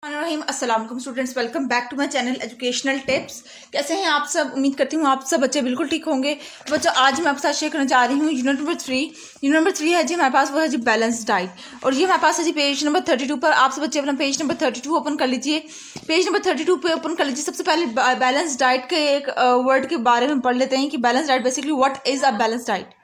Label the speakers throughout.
Speaker 1: अस्सलाम वालेकुम students, welcome back to my channel educational tips. कैसे हैं आप सब? उम्मीद करती हूँ आप सब बच्चे बिल्कुल ठीक होंगे। बच्चों, आज मैं आपके साथ शेयर करना चाह रही हूँ यूनिट नंबर 3। यूनिट नंबर 3 है जी हमारे पास, वो है जी बैलेंस डाइट। और ये हमारे पास है जी पेज नंबर 32 पर। आप सब बच्चे अपना पेज नंबर 32 ओपन कर लीजिए। पेज नंबर 32 पे ओपन कर लीजिए। सबसे पहले बैलेंस डाइट के एक वर्ड के बारे में पढ़ लेते हैं कि balance diet basically what is a balance diet.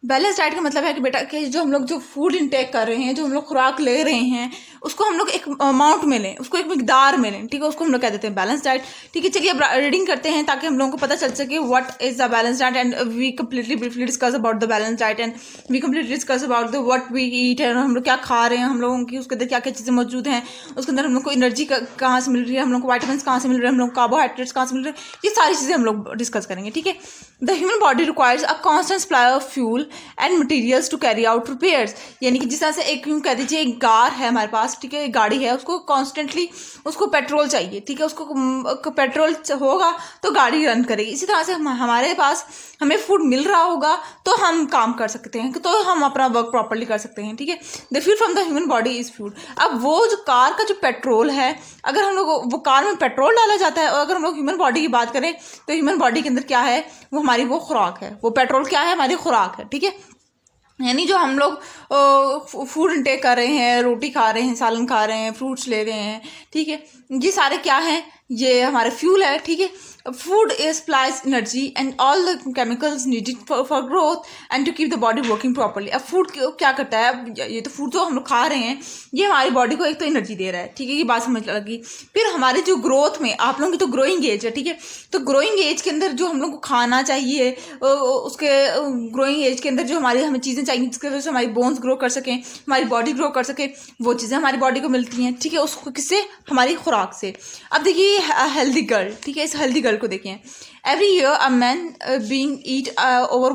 Speaker 1: Balance diet का मतलब है कि बेटा कि जो हम लोग जो फूड इंटेक कर रहे हैं, जो हम लोग खुराक ले रहे हैं, उसको हम लोग एक अमाउंट में लें, उसको एक मिकदार में लें। ठीक है, उसको हम लोग कह देते हैं बैलेंस डाइट। ठीक है, चलिए अब रीडिंग करते हैं ताकि हम लोगों को पता चल सके what is the balance diet. And we completely briefly discuss about the balance diet and we completely discuss about the what we eat है, हम लोग क्या खा रहे हैं, हम लोगों की उसके अंदर क्या क्या चीज़ें मौजूद हैं, उसके अंदर हम लोग को एनर्जी कहाँ से मिल रही है, हम लोग को वाइटामिन कहाँ से मिल रहे हैं, हम लोग कार्बोहाइड्रेट्स कहाँ से मिल रहे हैं, ये सारी चीज़ें हम लोग डिस्कस करेंगे। ठीक है, the human body requires a constant supply of fuel and materials to carry out repairs. यानी कि जिस तरह से एक यूँ कह दीजिए एक कार है हमारे पास, ठीक है, एक गाड़ी है, उसको कॉन्स्टेंटली उसको पेट्रोल चाहिए। ठीक है, उसको पेट्रोल होगा तो गाड़ी रन करेगी। इसी तरह से हमारे पास हमें फूड मिल रहा होगा तो हम काम कर सकते हैं, तो हम अपना वर्क प्रॉपरली कर सकते हैं। ठीक है, the fuel from the human body is food. अब वो जो कार का जो पेट्रोल है, अगर हम लोग वो कार में पेट्रोल डाला जाता है, और अगर हम लोग ह्यूमन बॉडी की बात करें तो ह्यूमन बॉडी के अंदर क्या है, वो हमारी वो खुराक है, वो पेट्रोल क्या है, हमारी खुराक है। ठीक है, यानी जो हम लोग फूड इंटेक कर रहे हैं, रोटी खा रहे हैं, सालन खा रहे हैं, फ्रूट्स ले रहे हैं, ठीक है, ये सारे क्या हैं, ये हमारे फ्यूल है। ठीक है, food supplies energy and all the chemicals needed for growth and to keep the body working properly. अब फूड क्या करता है, अब ये तो फूड जो हम लोग खा रहे हैं ये हमारी बॉडी को एक तो एनर्जी दे रहा है। ठीक है, ये बात समझ लगी। फिर हमारे जो ग्रोथ में, आप लोगों की तो ग्रोइंग एज है, ठीक है, तो ग्रोइंग एज के अंदर जो हम लोग को खाना चाहिए, उसके ग्रोइंग एज के अंदर जो हमें चीज़ें चाहिए जिसकी वजह से हमारी बोन्स ग्रो कर सकें, हमारी बॉडी ग्रो कर सके, वो चीज़ें हमारी बॉडी को मिलती हैं। ठीक है, उसको किससे, हमारी खुराक से। अब देखिए हेल्दी गर्ल, ठीक है, इस हेल्दी गर्ल को देखें। Every year a man being eat over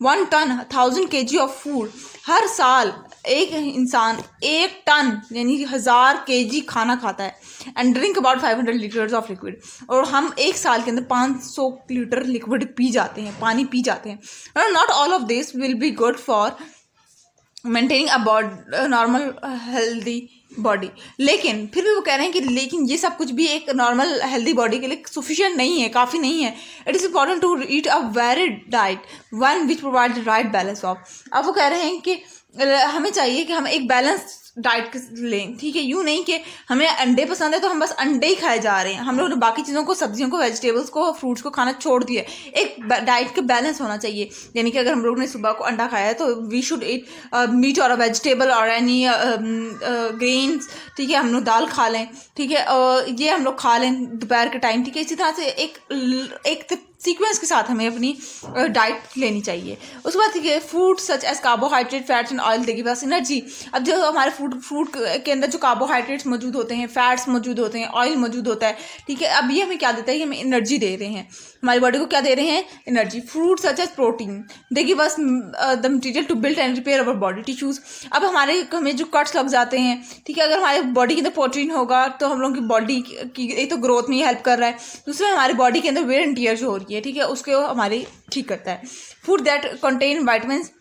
Speaker 1: 1,000 kg of food. हर साल एक इंसान 1 टन यानी 1000 kg खाना खाता है। And drink about 500 litres of liquid. और हम एक साल के अंदर 500 लीटर लिक्विड पी जाते हैं, पानी पी जाते हैं। Not all of this will be good for maintaining a normal healthy body. लेकिन फिर भी वो कह रहे हैं कि लेकिन ये सब कुछ भी एक नॉर्मल हेल्दी बॉडी के लिए सफिशिएंट नहीं है, काफ़ी नहीं है। It is important to eat a varied diet one which provide the right balance of. अब वो कह रहे हैं कि हमें चाहिए कि हम एक बैलेंस डाइट लें। ठीक है, यूँ नहीं कि हमें अंडे पसंद है तो हम बस अंडे ही खाए जा रहे हैं, हम लोगों ने बाकी चीज़ों को, सब्जियों को, वेजिटेबल्स को, फ्रूट्स को खाना छोड़ दिया। एक डाइट का बैलेंस होना चाहिए। यानी कि अगर हम लोगों ने सुबह को अंडा खाया है तो वी शुड ईट मीट और अ वेजिटेबल और एनी ग्रेन्स। ठीक है, हम लोग दाल खा लें। ठीक है, ये हम लोग खा लें दोपहर के टाइम। ठीक है, इसी तरह से एक सीक्वेंस के साथ हमें अपनी डाइट लेनी चाहिए। उसके बाद ठीक है, food such as carbohydrate, fats and oil देगी बस एनर्जी। अब जो हमारे फूड के अंदर जो कार्बोहाइड्रेट्स मौजूद होते हैं, फैट्स मौजूद होते हैं, ऑयल मौजूद होता है। ठीक है, अब ये हमें क्या देता है, कि हमें एनर्जी दे रहे हैं, हमारी बॉडी को क्या दे रहे हैं, energy. Fruit such as protein देखिए बस the material to build and repair our body tissues. अब हमें जो कट्स लग जाते हैं, ठीक है, अगर हमारे बॉडी के अंदर प्रोटीन होगा तो हम लोगों की बॉडी की एक तो ग्रोथ में ही हेल्प कर रहा है, दूसरा हमारी बॉडी के अंदर वेयर एंड टियर जो हो रही है, ठीक है, उसको हमारी ठीक करता है। Food that contain vitamins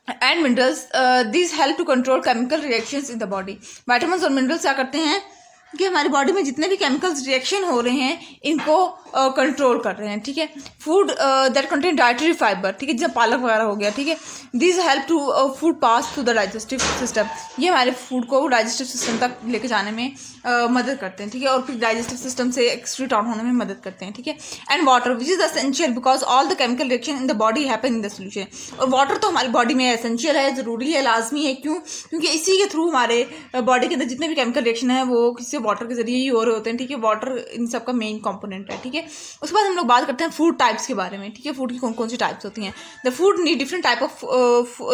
Speaker 1: and minerals this help to control chemical reactions in the body. Vitamins और मिनरल्स क्या करते हैं कि हमारी बॉडी में जितने भी केमिकल्स रिएक्शन हो रहे हैं इनको कंट्रोल कर रहे हैं। ठीक है, food that contain dietary fibre, ठीक है, जैसे पालक वगैरह हो गया। ठीक है, this help to food pass through the digestive system. ये हमारे फूड को डाइजेस्टिव सिस्टम तक लेके जाने में मदद करते हैं। ठीक है, और फिर डाइजेस्टिव सिस्टम से एक्सक्रीट आउट होने में मदद करते हैं। ठीक है, and water which is essential because all the chemical reaction in the body happen in the solution. और वाटर तो हमारी बॉडी में एसेंशियल है, ज़रूरी है, लाजमी है। क्यों? क्योंकि इसी के थ्रू हमारे बॉडी के अंदर जितने भी केमिकल रिएक्शन है वो किसी वाटर के जरिए ही हो रहे होते हैं। ठीक है, वाटर इन सब का मेन कंपोनेंट है। ठीक है, उसके बाद हम लोग बात करते हैं फूड टाइप्स के बारे में। ठीक है, फूड की कौन कौन सी टाइप्स होती हैं। The food need different type of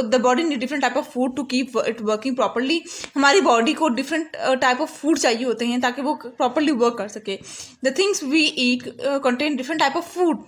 Speaker 1: the body need different type of food to keep it working properly. हमारी बॉडी को डिफरेंट टाइप ऑफ फूड चाहिए होते हैं ताकि वो प्रॉपरली वर्क कर सके। The things we eat contain different type of food.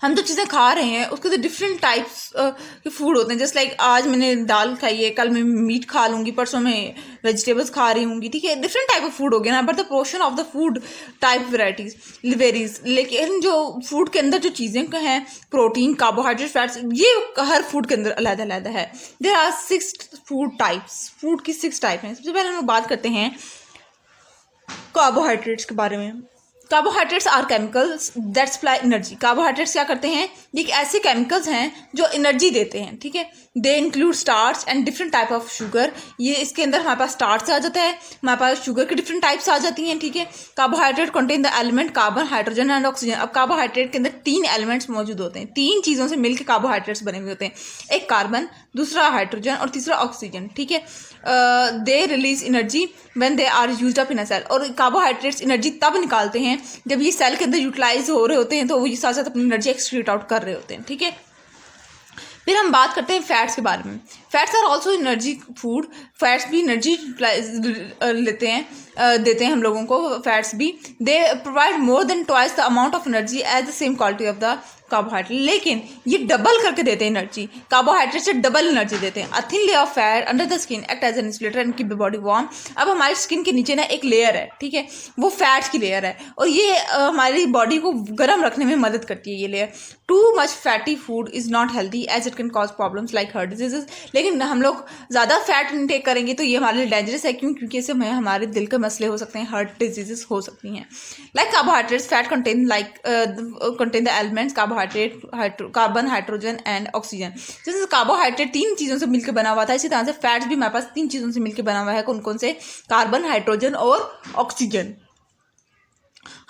Speaker 1: हम जो चीज़ें खा रहे हैं उसके तो डिफरेंट टाइप्स के फूड होते हैं। जस्ट लाइक आज मैंने दाल खाई है, कल मैं मीट खा लूँगी, परसों मैं वेजिटेबल्स खा रही हूँगी, ठीक है। डिफरेंट टाइप ऑफ फूड हो गया ना, but the portion of the food type varieties varies. लेकिन जो फूड के अंदर जो चीज़ें हैं, प्रोटीन, कार्बोहाइड्रेट, फैट्स, ये हर फूड के अंदर अलग अलग है। There are 6 food types. Food की 6 टाइप हैं। सबसे पहले हम लोग बात करते हैं कार्बोहाइड्रेट्स के बारे में। Carbohydrates are chemicals that supply energy. Carbohydrates क्या करते हैं? ये ऐसे केमिकल्स हैं जो एनर्जी देते हैं, ठीक है। They include starch and different type of sugar. ये इसके अंदर हमारे पास स्टार्च आ जाता है, हमारे पास शुगर की डिफरेंट टाइप्स आ जाती हैं, ठीक है। Carbohydrate contain the element carbon, hydrogen and oxygen. अब कार्बोहाइड्रेट के अंदर 3 एलिमेंट्स मौजूद होते हैं, 3 चीज़ों से मिलकर कार्बोहाइड्रेट्स बने हुए होते हैं। एक कार्बन, दूसरा हाइड्रोजन और तीसरा ऑक्सीजन, ठीक है। They release energy when they are used up in a cell. और कार्बोहाइड्रेट्स एनर्जी तब निकालते हैं जब ये सेल के अंदर यूटिलाइज हो रहे होते हैं, तो वो ये साथ साथ अपनी एनर्जी एक्सक्रीट आउट कर रहे होते हैं, ठीक है। फिर हम बात करते हैं फैट्स के बारे में। Fats are also energy food. Fats भी एनर्जी लेते हैं, देते हैं हम लोगों को। फैट्स भी they provide more than twice the amount of energy as the same quality of the carbohydrate. लेकिन ये डबल करके देते हैं एनर्जी, कार्बोहाइड्रेट से डबल एनर्जी देते हैं। A thin layer of fat under the skin act as an insulator and keep the body warm. अब हमारी स्किन के नीचे ना एक लेयर है, ठीक है, वो फैट्स की लेयर है, और ये हमारी बॉडी को गर्म रखने में मदद करती है ये layer. Too much fatty food is not healthy as it can cause problems like heart diseases. लेकिन हम लोग ज़्यादा फैट इनटेक करेंगे तो ये हमारे लिए डेंजरस है। क्यों? क्योंकि इससे हमारे दिल के मसले हो सकते हैं, हार्ट डिजीजेस हो सकती हैं। Like carbohydrates, fat contain the elements carbohydrate, carbon, hydrogen and oxygen. जैसे कार्बोहाइड्रेट 3 चीज़ों से मिलकर बना हुआ था, इसी तरह से फैट्स भी हमारे पास 3 चीज़ों से मिलकर बना हुआ है। कौन कौन से? कार्बन, हाइड्रोजन और oxygen.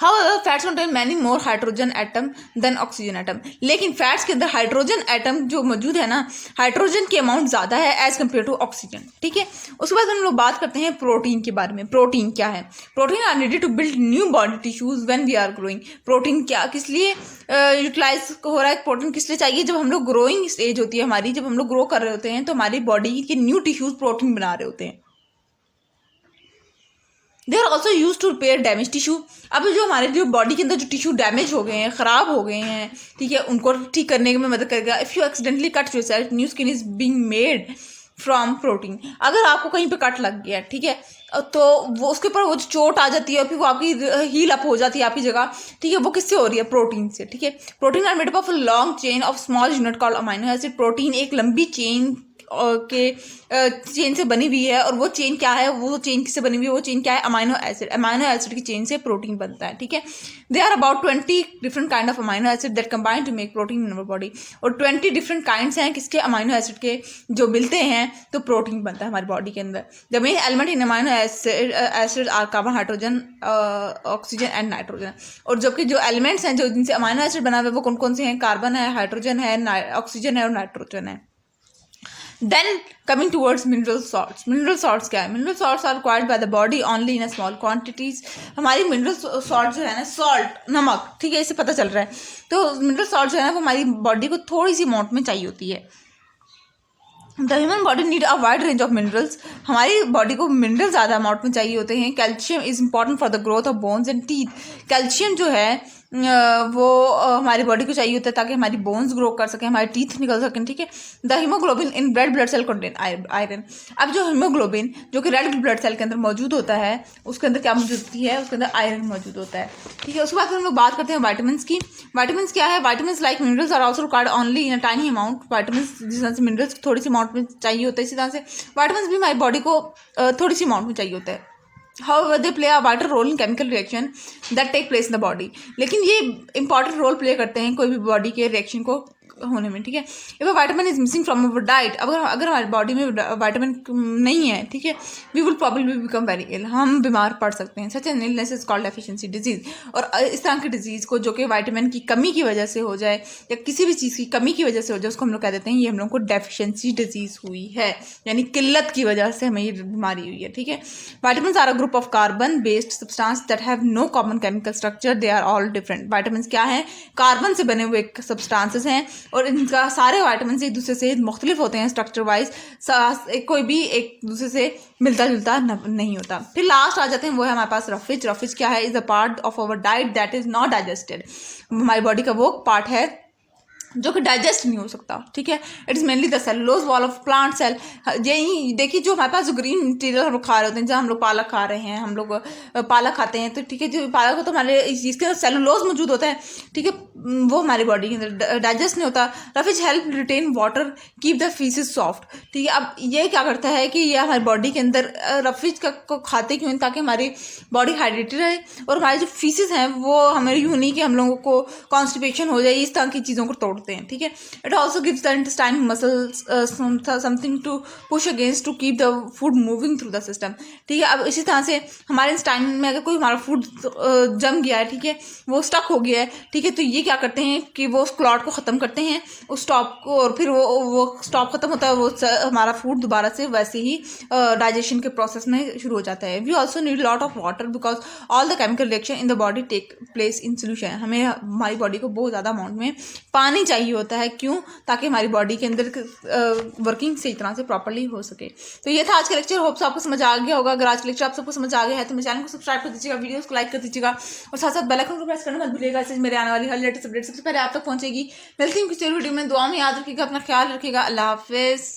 Speaker 1: However, fats contain many more hydrogen atom than oxygen atom. लेकिन फैट्स के अंदर हाइड्रोजन एटम जो मौजूद है ना, हाइड्रोजन की अमाउंट ज़्यादा है एज कम्पेयर टू ऑक्सीजन, ठीक है। उसके बाद हम लोग बात करते हैं प्रोटीन के बारे में। प्रोटीन क्या है? Protein are needed to build new body tissues when we are growing. Protein क्या किस लिए यूटिलाइज हो रहा है? प्रोटीन किस लिए चाहिए? जब हम लोग ग्रोइंग स्टेज होती है हमारी, जब हम लोग ग्रो कर रहे होते हैं, तो हमारी बॉडी के न्यू टिश्यूज प्रोटीन बना रहे होते हैं। They are also use to repair damage tissue. अब जो हमारे जो बॉडी के अंदर जो टिश्यू डैमेज हो गए हैं, ख़राब हो गए हैं, ठीक है, उनको ठीक करने में मदद करेगा। If you accidentally cut yourself, new skin is being made from protein. अगर आपको कहीं पे कट लग गया, ठीक है, तो वो उसके ऊपर वो चोट आ जाती है, फिर वो आपकी हील अप हो जाती है आपकी जगह, ठीक है, वो किससे हो रही है? प्रोटीन से, ठीक है। Protein are made up of a long chain of small unit called amino acid. Protein एक लंबी चेन के चेन से बनी हुई है, और वो चेन क्या है? वो चेन किससे बनी हुई है? वो चेन क्या है? Amino acid. अमाइनो एसिड की चेन से प्रोटीन बनता है, ठीक है। They are about 20 different kind of amino acid that combine to make protein in our body. और 20 डिफरेंट काइंड्स हैं किसके? अमाइनो एसिड के, जो मिलते हैं तो प्रोटीन बनता है हमारी बॉडी के अंदर। The main element in amino acid are carbon, hydrogen, oxygen and nitrogen. और जबकि जो एलिमेंट्स हैं जो जिनसे अमाइनो एसिड बना हुआ है वो कौन कौन से हैं? कार्बन है, हाइड्रोजन है, ऑक्सीजन है और नाइट्रोजन है। Then coming towards mineral salts. Mineral salts क्या है? Mineral salts are required by the body only in a small quantities. हमारी mineral salt जो है ना, salt नमक, ठीक है, इससे पता चल रहा है। तो mineral salt जो है ना, वो हमारी बॉडी को थोड़ी सी अमाउंट में चाहिए होती है। The human body need a wide range of minerals. हमारी बॉडी को मिनरल ज़्यादा अमाउंट में चाहिए होते हैं। Calcium is important for the growth of bones and teeth. Calcium जो है वो हमारी बॉडी को चाहिए होता है ताकि हमारी बोन्स ग्रो कर सकें, हमारे टीथ निकल सकें, ठीक है। The haemoglobin in red blood cell contain iron. अब जो हीमोग्लोबिन जो कि रेड ब्लड सेल के अंदर मौजूद होता है, उसके अंदर क्या मौजूद होती है? उसके अंदर आयरन मौजूद होता है, ठीक है। उसके बाद हम लोग बात करते हैं वाइटामिन की। वाइटामिन क्या है? Vitamin like minerals are also required only in a tiny amount. Vitamin जिस तरह से मिनरल्स थोड़ी सी अमाउंट में चाहिए होता है, इसी तरह से वाइटामिन भी हमारी बॉडी को थोड़ी सी अमाउंट में चाहिए होता है। However, they play a vital role in chemical reaction that take place in the body. लेकिन ये इंपॉर्टेंट रोल प्ले करते हैं कोई भी बॉडी के रिएक्शन को होने में, ठीक है। If vitamin is missing from our diet, अगर हमारी बॉडी में वाइटामिन नहीं है, ठीक है, we will probably become very ill. हम बीमार पड़ सकते हैं। Such an illness is called deficiency disease. और इस तरह की डिजीज़ को जो कि वाइटामिन की कमी की वजह से हो जाए या किसी भी चीज़ की कमी की वजह से हो जाए, उसको हम लोग कह देते हैं ये हम लोग को डेफिशिएंसी डिजीज हुई है, यानी किल्लत की वजह से हमें ये बीमारी हुई है, ठीक है। Vitamin are a group of carbon based substance that have no common chemical structure, they are all different. Vitamin क्या है? कार्बन से बने हुए सब्सटेंसेस हैं, और इनका सारे वाइटामिन एक दूसरे से मुख्तलिफ होते हैं स्ट्रक्चर वाइज। कोई भी एक दूसरे से मिलता जुलता नहीं होता। फिर लास्ट आ जाते हैं, वो है हमारे पास रफिज। रफिज क्या है? Is a part of our diet that is not digested. हमारी बॉडी का वो पार्ट है जो कि डाइजेस्ट नहीं हो सकता, ठीक है। It is mainly the cellulose wall of plant cell. यही देखिए, जो हमारे पास जो ग्रीन मटीरियल हम लोग खा रहे होते हैं, जब हम लोग पालक खा रहे हैं, हम लोग पालक खाते हैं, तो ठीक है, जो पालक हो तो हमारे इसके अंदर सेलुलोज मौजूद होता है, ठीक है, वो हमारी बॉडी के अंदर डाइजेस्ट नहीं होता। Roughage help retain water, keep the faeces soft, ठीक है। अब ये क्या करता है कि ये हमारी बॉडी के अंदर रफेज को खाते क्यों, ताकि हमारी बॉडी हाइड्रेटेड रहे, और हमारे जो फीसेस हैं वो हमें यूँ नहीं कि हम लोगों को कॉन्स्टिपेशन हो जाए, इस तरह की चीज़ों को तोड़ते हैं, ठीक है। It also gives the intestine muscles something to push against to keep the food moving through the system, ठीक है। अब इसी तरह से हमारे इंटेस्टाइन में अगर कोई हमारा फूड जम गया है, ठीक है, वो स्टक हो गया है, ठीक है, तो ये क्या करते हैं कि वो उस क्लॉट को ख़त्म करते हैं, उस स्टॉप को, और फिर वो स्टॉप ख़त्म होता है, वो हमारा फूड दोबारा से वैसे ही डाइजेशन के प्रोसेस में शुरू हो जाता है। We also need lot of water because all the chemical reaction in the body take place in solution. हमें हमारी बॉडी को बहुत ज़्यादा अमाउंट में पानी चाहिए होता है, क्यों, ताकि हमारी बॉडी के अंदर वर्किंग सही तरह से प्रॉपर्ली हो सके। तो ये था आज का लेक्चर, होप्स आपको समझ आ गया होगा। अगर आज का लेक्चर आप सबको समझ आ गया है तो मेरे चैनल को सब्सक्राइब कर दीजिएगा, वीडियोस को लाइक कर दीजिएगा, और साथ साथ बेल आइकन को प्रेस करना मत भूलिएगा, इससे मेरे आने वाली हर लेटेस्ट अपडेट सबसे पहले आप तक पहुंचेगी। मिलती हूँ किसी वीडियो में, दुआ में याद रखिएगा, अपना ख्याल रखिएगा। अल्लाह हाफिज़।